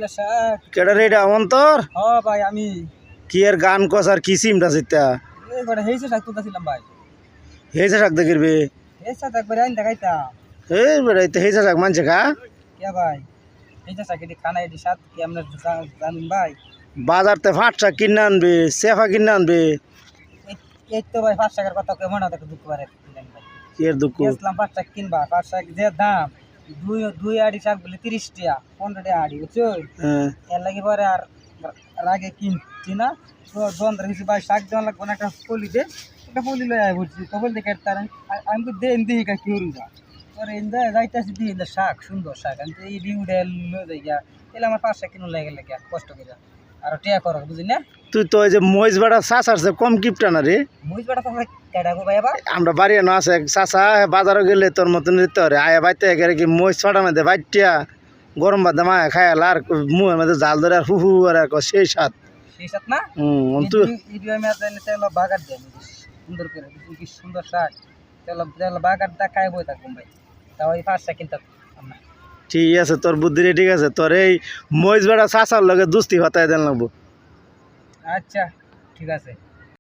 এগুলা শাক। কেডা রে এটা অন্তর? হ ভাই আমি কি এর গান কস আর কি সিমটা সিতা? এবারে হেইছে শাক তুলতাছিলাম ভাই। হেসা শাক দেখিরবে? এই শাক একবারে আইন দেখাইতা। এই বেড়াই তো হেসা শাক মানছে খা? কে ভাই? এইটা শাক এটি খানা এটি স্বাদ কি আমরা জানুন ভাই? বাজার তে ফাট শাক কিনে আনবে, সেফা কিনে আনবে। এই তো ভাই 5 টাকার কথা কেমন হতে দুঃখ করে দিলেন ভাই। কি এর দুঃখ? গেছিলাম 5 টাকা কিনবা 5 টাকা যে দাম দুই আড়ি শাক বলে 30 টাকা 15 টাকা আড়ি বুঝছো? হ্যাঁ এর লাগি পরে আর আগে কিনছি না তো যন্ত্র কিছু ভাই শাক দেওয়া লাগবে না একটা পলি দে একটা পলি লই আয় বলছি কবল দেখে তার আমি তো দেন দিই কা কি হরু যা পরে ইন্দা যাইতাছি দিই ইন্দা শাক সুন্দর শাক আমি তো এই ডিউডে লই যাই গা এলে আমার 5 টাকা কিলো লাগে লাগে কষ্ট করে আর টিয়া করো বুঝলি না তুই তো ওই যে মহিষ বাড়া চাষার সে কম কিপটা না রে। মুই বেটা তো কেডা গো ভাই আবার আমরা বাড়ি না আছে চাষা বাজারও গেলে তোর মতন নিতে পারে আয়া বাইতে গেলে কি মহিষ ছটা মধ্যে বাইটিয়া গরম ভাত মায়া খায়াল আর মুহের মধ্যে জাল ধরে আর হু হু আর সেই সাত। সেই সাথ না তুই ভিডিও আমি আর তেল বাগার দেন সুন্দর করে কি সুন্দর শাক তেল বাগার দা খাই বই থাকুম ভাই তাও এই 5 টাকা কিনতে আমরা ঠিক আছে তোর বুদ্ধি ঠিক আছে তোর এই মহিষ বেড়া চাষার লগে দুস্তি হতায় দেন লাগবো। আচ্ছা ঠিক আছে।